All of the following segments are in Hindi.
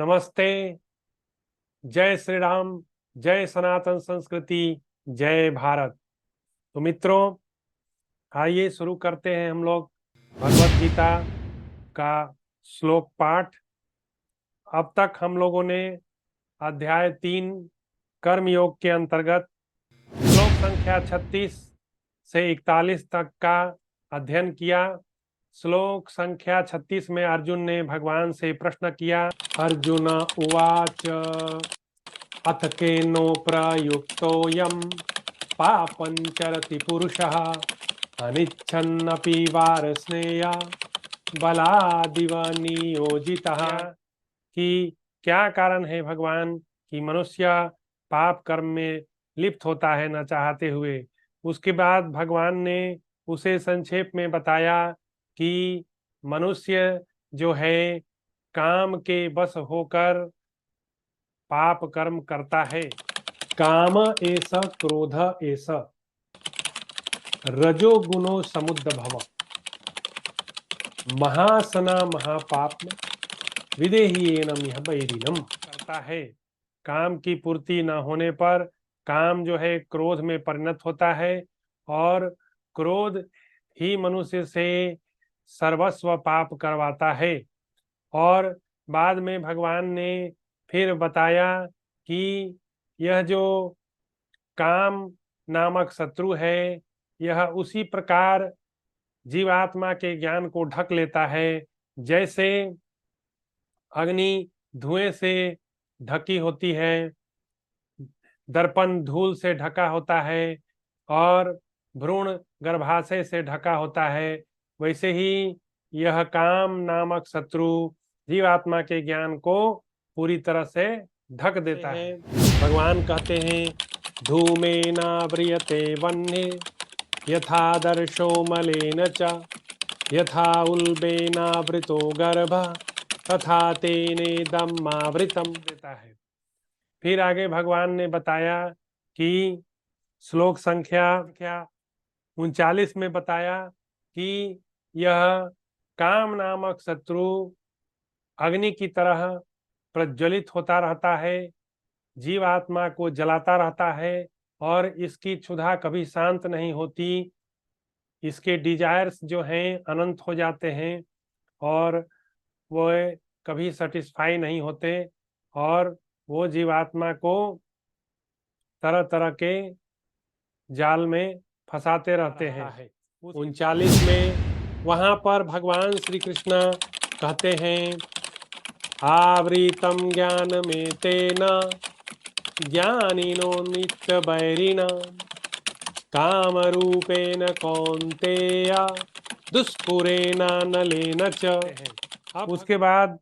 नमस्ते। जय श्री राम। जय सनातन संस्कृति। जय भारत। तो मित्रों, आइए शुरू करते हैं हम लोग भगवत गीता का श्लोक पाठ। अब तक हम लोगों ने अध्याय 3 कर्म योग के अंतर्गत श्लोक संख्या 36 से 41 तक का अध्ययन किया। श्लोक संख्या 36 में अर्जुन ने भगवान से प्रश्न किया। अर्जुन उवाच अथ केनो प्रयुक्तोऽयं पापं चरति पुरुषः अनिच्छन्नपि वार्ष्णेय बलादिव नियोजितः। कि क्या कारण है भगवान कि मनुष्य पाप कर्म में लिप्त होता है न चाहते हुए। उसके बाद भगवान ने उसे संक्षेप में बताया कि मनुष्य जो है काम के बस होकर पाप कर्म करता है। काम एष क्रोध एष रजोगुणो समुद्भव महासना महापाप विदेहीनम यह बैरिनम। करता है काम की पूर्ति न होने पर काम जो है क्रोध में परिणत होता है और क्रोध ही मनुष्य से सर्वस्व पाप करवाता है। और बाद में भगवान ने फिर बताया कि यह जो काम नामक शत्रु है यह उसी प्रकार जीवात्मा के ज्ञान को ढक लेता है जैसे अग्नि धुएं से ढकी होती है, दर्पण धूल से ढका होता है और भ्रूण गर्भाशय से ढका होता है। वैसे ही यह काम नामक शत्रु जीवात्मा के ज्ञान को पूरी तरह से ढक देता है। भगवान कहते हैं धूमेनाव्रियते वह्नि यथादर्शो मलेन च यथा उल्बेनावृतो गर्भ तथा तेनेदमावृतम देता है। फिर आगे भगवान ने बताया कि श्लोक संख्या 39 में बताया कि यह काम नामक शत्रु अग्नि की तरह प्रज्वलित होता रहता है, जीवात्मा को जलाता रहता है और इसकी क्षुधा कभी शांत नहीं होती। इसके डिजायर्स जो हैं अनंत हो जाते हैं और वो कभी सेटिस्फाई नहीं होते और वो जीवात्मा को तरह तरह के जाल में फंसाते रहते हैं। 39 में वहां पर भगवान श्री कृष्ण कहते हैं आवृतम ज्ञान में तेना ज्ञानिनो नित्य बैरिणा काम रूपेण कौन्तेय दुष्पुरेण नलेन च। उसके बाद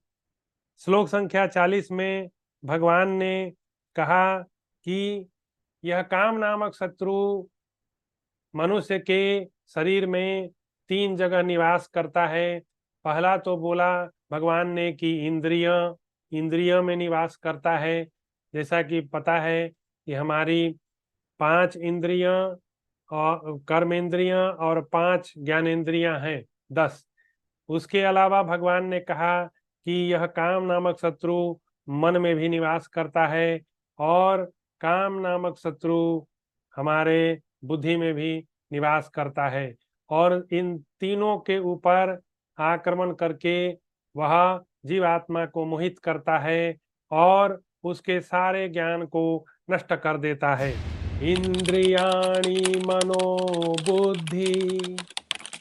श्लोक संख्या 40 में भगवान ने कहा कि यह काम नामक शत्रु मनुष्य के शरीर में 3 जगह निवास करता है। पहला तो बोला भगवान ने कि इंद्रिय में निवास करता है। जैसा कि पता है कि हमारी 5 इंद्रियां और कर्म इंद्रियां और 5 ज्ञानेंद्रियां हैं, 10। उसके अलावा भगवान ने कहा कि यह काम नामक शत्रु मन में भी निवास करता है और काम नामक शत्रु हमारे बुद्धि में भी निवास करता है और इन तीनों के ऊपर आक्रमण करके वह जीवात्मा को मोहित करता है और उसके सारे ज्ञान को नष्ट कर देता है। इंद्रियाणि मनो बुद्धि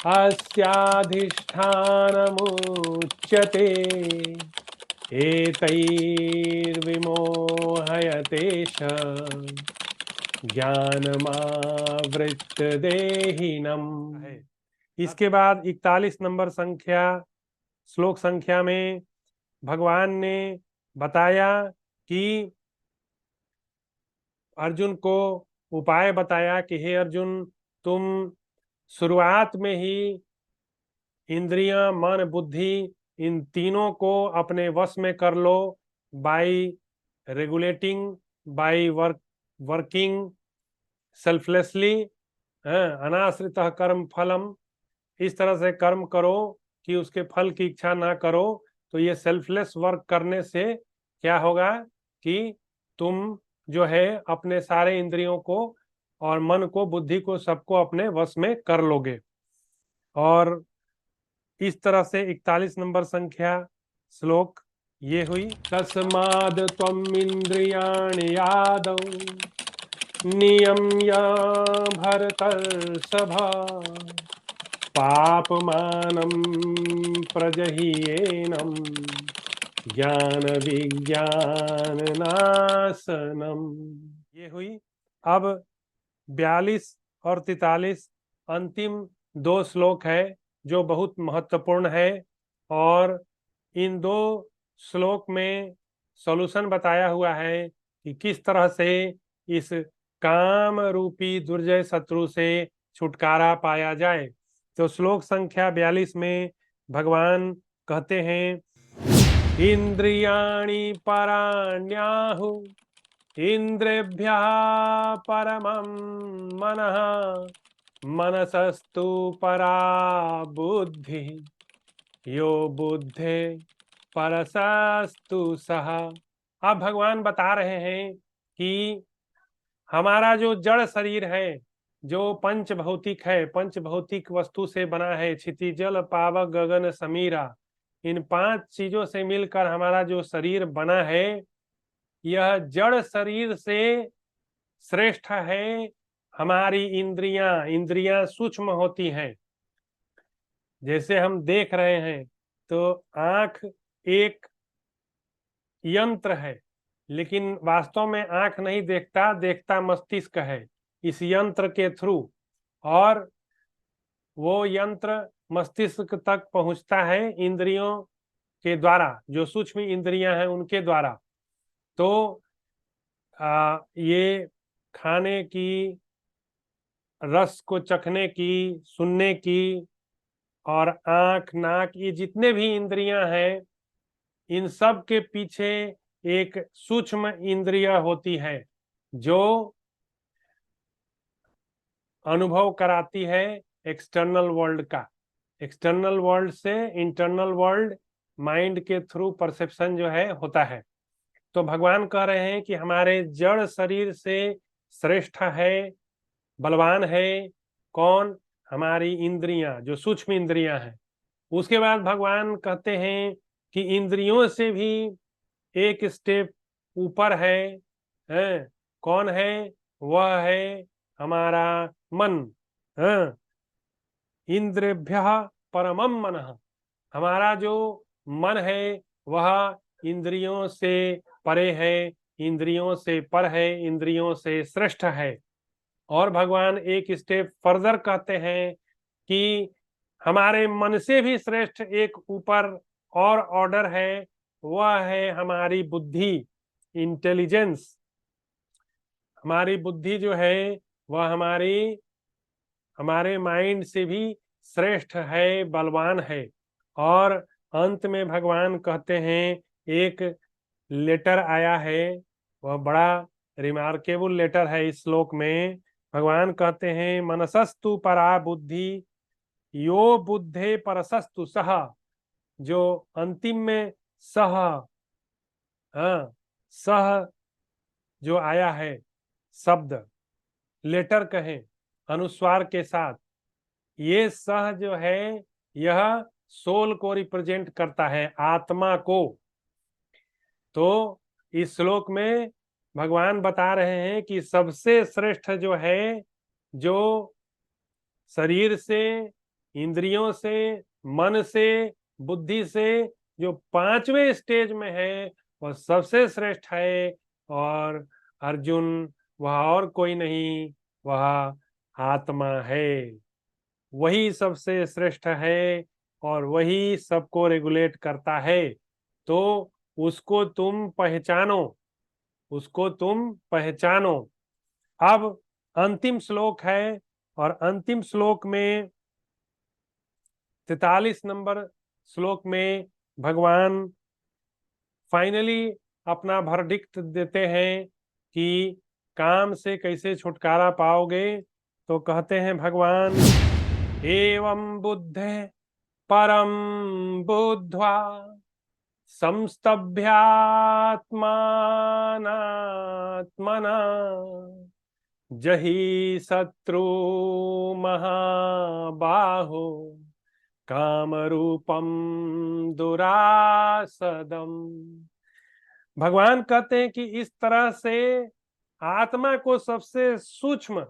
अस्याधिष्ठानमुच्यते एतैर्विमोहयतेष ज्ञानमावृत्त देहिनम। इसके बाद 41 नंबर श्लोक संख्या में भगवान ने बताया कि अर्जुन को उपाय बताया कि हे अर्जुन, तुम शुरुआत में ही इंद्रियां, मन, बुद्धि इन तीनों को अपने वश में कर लो by regulating, by working selflessly, अनाश्रितः कर्म फलम। इस तरह से कर्म करो कि उसके फल की इच्छा ना करो। तो ये सेल्फलेस वर्क करने से क्या होगा कि तुम जो है अपने सारे इंद्रियों को और मन को, बुद्धि को, सबको अपने वश में कर लोगे। और इस तरह से 41 नंबर संख्या श्लोक ये हुई। तस्माद् त्वम् इंद्रियाणि आदौ नियम्य भरतर्षभ पापमानं प्रजह्येनं ज्ञान विज्ञान नाशनम। ये हुई। अब 42 और 43 अंतिम दो श्लोक है जो बहुत महत्वपूर्ण है, और इन दो श्लोक में सॉल्यूशन बताया हुआ है कि किस तरह से इस काम रूपी दुर्जय शत्रु से छुटकारा पाया जाए। तो श्लोक संख्या 42 में भगवान कहते हैं, इंद्रियाणि पराण्याहु इंद्रियभ्यः परमं मनः मनसस्तु परा बुद्धि यो बुद्धे परसस्तु सः। अब भगवान बता रहे हैं कि हमारा जो जड़ शरीर है, जो पंच भौतिक है, पंच भौतिक वस्तु से बना है, क्षिति जल पावक गगन समीरा, इन 5 चीजों से मिलकर हमारा जो शरीर बना है, यह जड़ शरीर से श्रेष्ठ है। हमारी इंद्रियां, इंद्रियां सूक्ष्म होती हैं। जैसे हम देख रहे हैं तो आंख एक यंत्र है, लेकिन वास्तव में आंख नहीं देखता, देखता मस्तिष्क है इस यंत्र के थ्रू, और वो यंत्र मस्तिष्क तक पहुंचता है इंद्रियों के द्वारा, जो सूक्ष्म इंद्रियां हैं उनके द्वारा। तो ये खाने की, रस को चखने की, सुनने की, और आंख नाक, ये जितने भी इंद्रियां हैं, इन सब के पीछे एक सूक्ष्म इंद्रिय होती है जो अनुभव कराती है एक्सटर्नल वर्ल्ड का। एक्सटर्नल वर्ल्ड से इंटरनल वर्ल्ड माइंड के थ्रू परसेप्शन जो है होता है। तो भगवान कह रहे हैं कि हमारे जड़ शरीर से श्रेष्ठ है, बलवान है कौन? हमारी इंद्रियां, जो सूक्ष्म इंद्रियां हैं। उसके बाद भगवान कहते हैं कि इंद्रियों से भी एक स्टेप ऊपर है कौन है? वह है हमारा मन। हाँ, इंद्रियभ्यः परमं मनः, हमारा जो मन है वह इंद्रियों से परे है, इंद्रियों से पर है, इंद्रियों से श्रेष्ठ है। और भगवान एक स्टेप फर्दर कहते हैं कि हमारे मन से भी श्रेष्ठ एक ऊपर और ऑर्डर है, वह है हमारी बुद्धि, इंटेलिजेंस। हमारी बुद्धि जो है वह हमारे माइंड से भी श्रेष्ठ है, बलवान है। और अंत में भगवान कहते हैं, एक लेटर आया है, वह बड़ा रिमार्केबल लेटर है इस श्लोक में। भगवान कहते हैं, मनसस्तु परा बुद्धि यो बुद्धे परसस्तु सह। जो अंतिम में सह, हाँ, सह जो आया है शब्द, लेटर कहें अनुस्वार के साथ, ये सह जो है यह सोल को रिप्रेजेंट करता है, आत्मा को। तो इस श्लोक में भगवान बता रहे हैं कि सबसे श्रेष्ठ जो है, जो शरीर से, इंद्रियों से, मन से, बुद्धि से जो 5वें स्टेज में है, वह सबसे श्रेष्ठ है। और अर्जुन, वह और कोई नहीं, वह आत्मा है। वही सबसे श्रेष्ठ है और वही सबको रेगुलेट करता है। तो उसको तुम पहचानो, उसको तुम पहचानो। अब अंतिम श्लोक है, और अंतिम श्लोक में 43 नंबर श्लोक में भगवान फाइनली अपना वर्डिक्ट देते हैं कि काम से कैसे छुटकारा पाओगे। तो कहते हैं भगवान, एवं बुद्धे परम बुद्ध्वा संस्तभ्यात्मानात्मना जहि शत्रु महाबाहो कामरूपम दुरासदम। भगवान कहते हैं कि इस तरह से आत्मा को सबसे सूक्ष्म,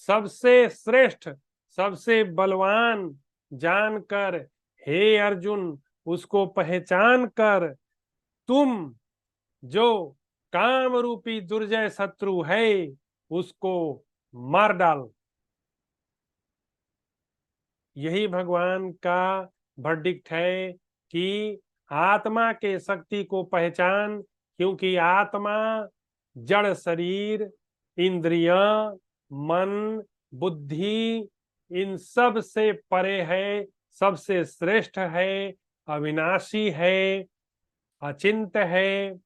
सबसे श्रेष्ठ, सबसे बलवान जानकर, हे अर्जुन, उसको पहचान कर तुम जो काम रूपी दुर्जय शत्रु है उसको मार डाल। यही भगवान का वर्डिक्ट है कि आत्मा के शक्ति को पहचान, क्योंकि आत्मा जड़ शरीर, इंद्रियां, मन, बुद्धि इन सब से परे है, सबसे श्रेष्ठ है, अविनाशी है, अचिंत्य है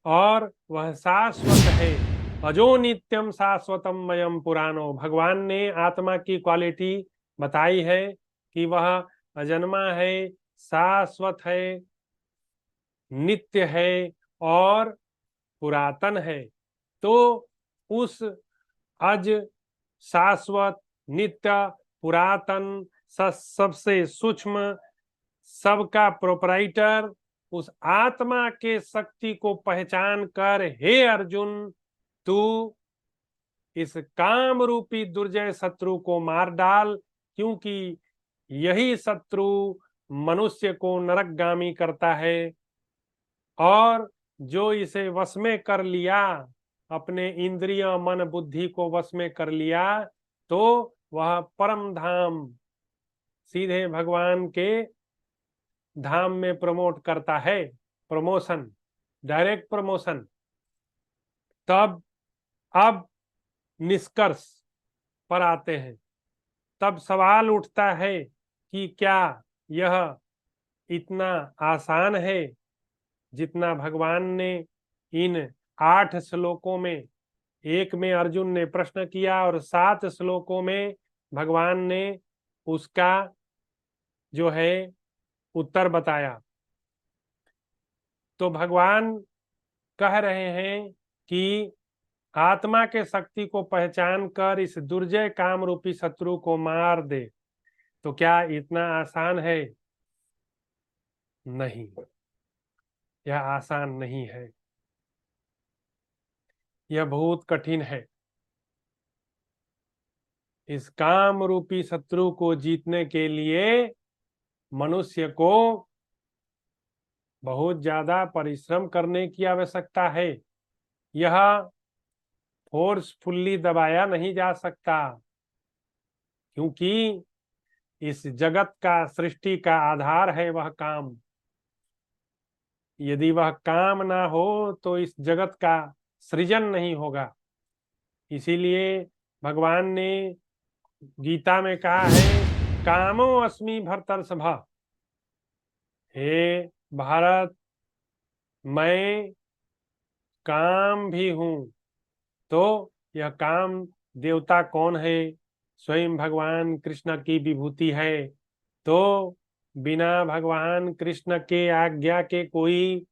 और वह शाश्वत है। अजो नित्यम शाश्वतम मयम पुराणो। भगवान ने आत्मा की क्वालिटी बताई है कि वह अजन्मा है, शाश्वत है, नित्य है और पुरातन है। तो उस अज, शाश्वत, नित्य, पुरातन, सबसे सूक्ष्म, सबका प्रोपराइटर उस आत्मा के शक्ति को पहचान कर, हे अर्जुन, तू इस काम रूपी दुर्जय शत्रु को मार डाल, क्योंकि यही शत्रु मनुष्य को नरकगामी करता है। और जो इसे वश में कर लिया, अपने इंद्रिय मन बुद्धि को वश में कर लिया, तो वह परम धाम, सीधे भगवान के धाम में प्रमोट करता है। Promotion, direct promotion. तब अब निष्कर्ष पर आते हैं। तब सवाल उठता है कि क्या यह इतना आसान है जितना भगवान ने इन 8 श्लोकों में, एक में अर्जुन ने प्रश्न किया और 7 श्लोकों में भगवान ने उसका जो है उत्तर बताया। तो भगवान कह रहे हैं कि आत्मा के शक्ति को पहचान कर इस दुर्जय काम रूपी शत्रु को मार दे। तो क्या इतना आसान है? नहीं, यह आसान नहीं है, यह बहुत कठिन है। इस काम रूपी शत्रु को जीतने के लिए मनुष्य को बहुत ज्यादा परिश्रम करने की आवश्यकता है। यह फोर्सफुल्ली दबाया नहीं जा सकता, क्योंकि इस जगत का, सृष्टि का आधार है वह काम। यदि वह काम ना हो तो इस जगत का सृजन नहीं होगा। इसीलिए भगवान ने गीता में कहा है, कामो अस्मि भरतर्षभ। हे भारत, मैं काम भी हूं। तो यह काम देवता कौन है? स्वयं भगवान कृष्ण की विभूति है। तो बिना भगवान कृष्ण के आज्ञा के कोई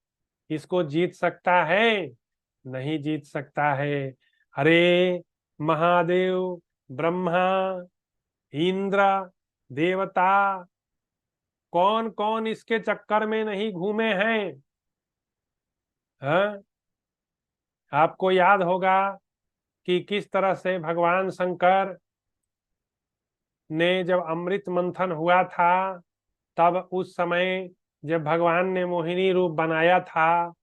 इसको जीत सकता है? नहीं जीत सकता है। अरे महादेव, ब्रह्मा, इंद्र, देवता, कौन कौन इसके चक्कर में नहीं घूमे हैं? हाँ, आपको याद होगा कि किस तरह से भगवान शंकर ने जब अमृत मंथन हुआ था, तब उस समय जब भगवान ने मोहिनी रूप बनाया था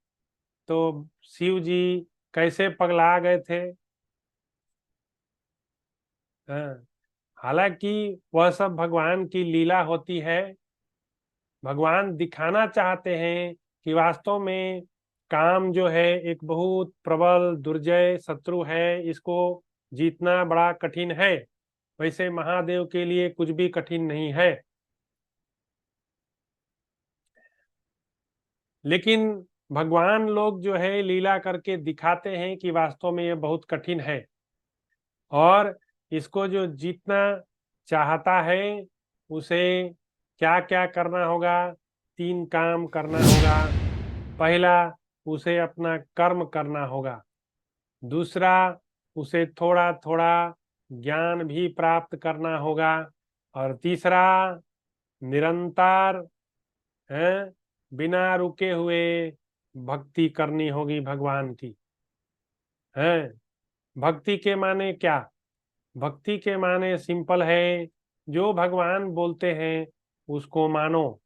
तो शिव जी कैसे पगला गए थे। हाँ, हालांकि वह सब भगवान की लीला होती है। भगवान दिखाना चाहते हैं कि वास्तव में काम जो है एक बहुत प्रबल दुर्जय शत्रु है, इसको जीतना बड़ा कठिन है। वैसे महादेव के लिए कुछ भी कठिन नहीं है, लेकिन भगवान लोग जो है लीला करके दिखाते हैं कि वास्तव में ये बहुत कठिन है। और इसको जो जीतना चाहता है उसे क्या क्या करना होगा, तीन काम करना होगा। पहला, उसे अपना कर्म करना होगा। दूसरा, उसे थोड़ा थोड़ा ज्ञान भी प्राप्त करना होगा। और तीसरा, निरंतर है बिना रुके हुए भक्ति करनी होगी भगवान की। है भक्ति के माने क्या? भक्ति के माने सिंपल है, जो भगवान बोलते हैं उसको मानो।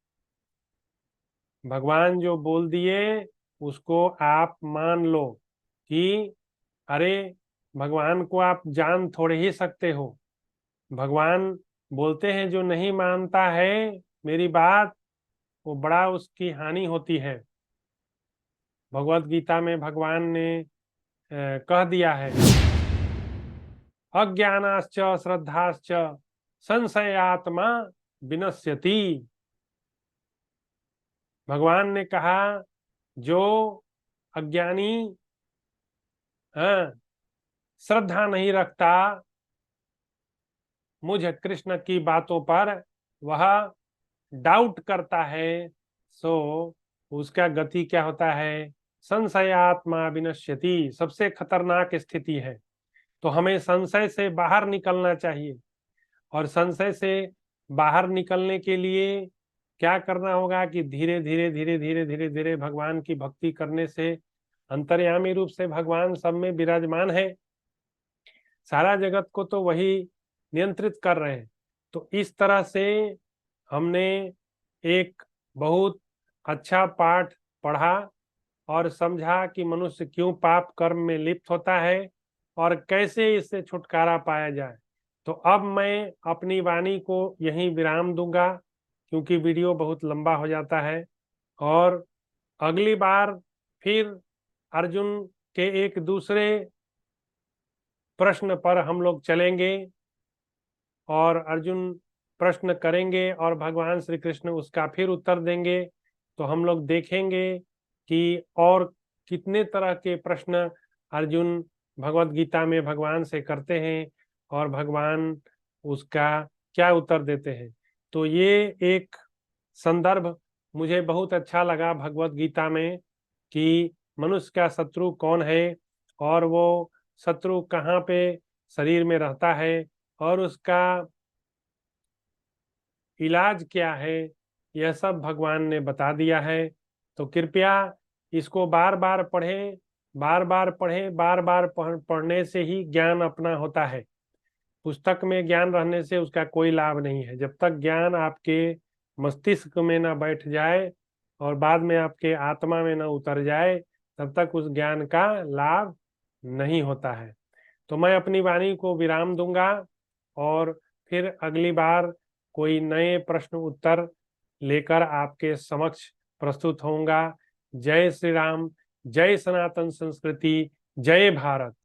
भगवान जो बोल दिए उसको आप मान लो कि अरे, भगवान को आप जान थोड़े ही सकते हो। भगवान बोलते हैं जो नहीं मानता है मेरी बात, वो बड़ा उसकी हानि होती है। भगवत गीता में भगवान ने कह दिया है, अज्ञानाश्च श्रद्धाश्च संशयात्मा विनश्यति। भगवान ने कहा, जो अज्ञानी श्रद्धा नहीं रखता मुझ कृष्ण की बातों पर, वह डाउट करता है, सो उसका गति क्या होता है? संशयात्मा विनश्यति। सबसे खतरनाक स्थिति है। तो हमें संशय से बाहर निकलना चाहिए। और संशय से बाहर निकलने के लिए क्या करना होगा कि धीरे धीरे धीरे धीरे धीरे धीरे भगवान की भक्ति करने से अंतर्यामी रूप से भगवान सब में विराजमान है। सारा जगत को तो वही नियंत्रित कर रहे हैं। तो इस तरह से हमने एक बहुत अच्छा पाठ पढ़ा और समझा कि मनुष्य क्यों पाप कर्म में लिप्त होता है और कैसे इससे छुटकारा पाया जाए। तो अब मैं अपनी वाणी को यहीं विराम दूंगा, क्योंकि वीडियो बहुत लंबा हो जाता है। और अगली बार फिर अर्जुन के एक दूसरे प्रश्न पर हम लोग चलेंगे और अर्जुन प्रश्न करेंगे और भगवान श्री कृष्ण उसका फिर उत्तर देंगे। तो हम लोग देखेंगे कि और कितने तरह के प्रश्न अर्जुन भगवत गीता में भगवान से करते हैं और भगवान उसका क्या उत्तर देते हैं। तो ये एक संदर्भ मुझे बहुत अच्छा लगा भगवत गीता में कि मनुष्य का शत्रु कौन है और वो शत्रु कहाँ पे शरीर में रहता है और उसका इलाज क्या है, यह सब भगवान ने बता दिया है। तो कृपया इसको बार बार पढ़ें, बार बार पढ़ें। बार बार पढ़ने से ही ज्ञान अपना होता है। पुस्तक में ज्ञान रहने से उसका कोई लाभ नहीं है। जब तक ज्ञान आपके मस्तिष्क में ना बैठ जाए और बाद में आपके आत्मा में ना उतर जाए, तब तक उस ज्ञान का लाभ नहीं होता है। तो मैं अपनी वाणी को विराम दूंगा और फिर अगली बार कोई नए प्रश्न उत्तर लेकर आपके समक्ष प्रस्तुत होऊंगा। जय श्री राम, जय सनातन संस्कृति, जय भारत।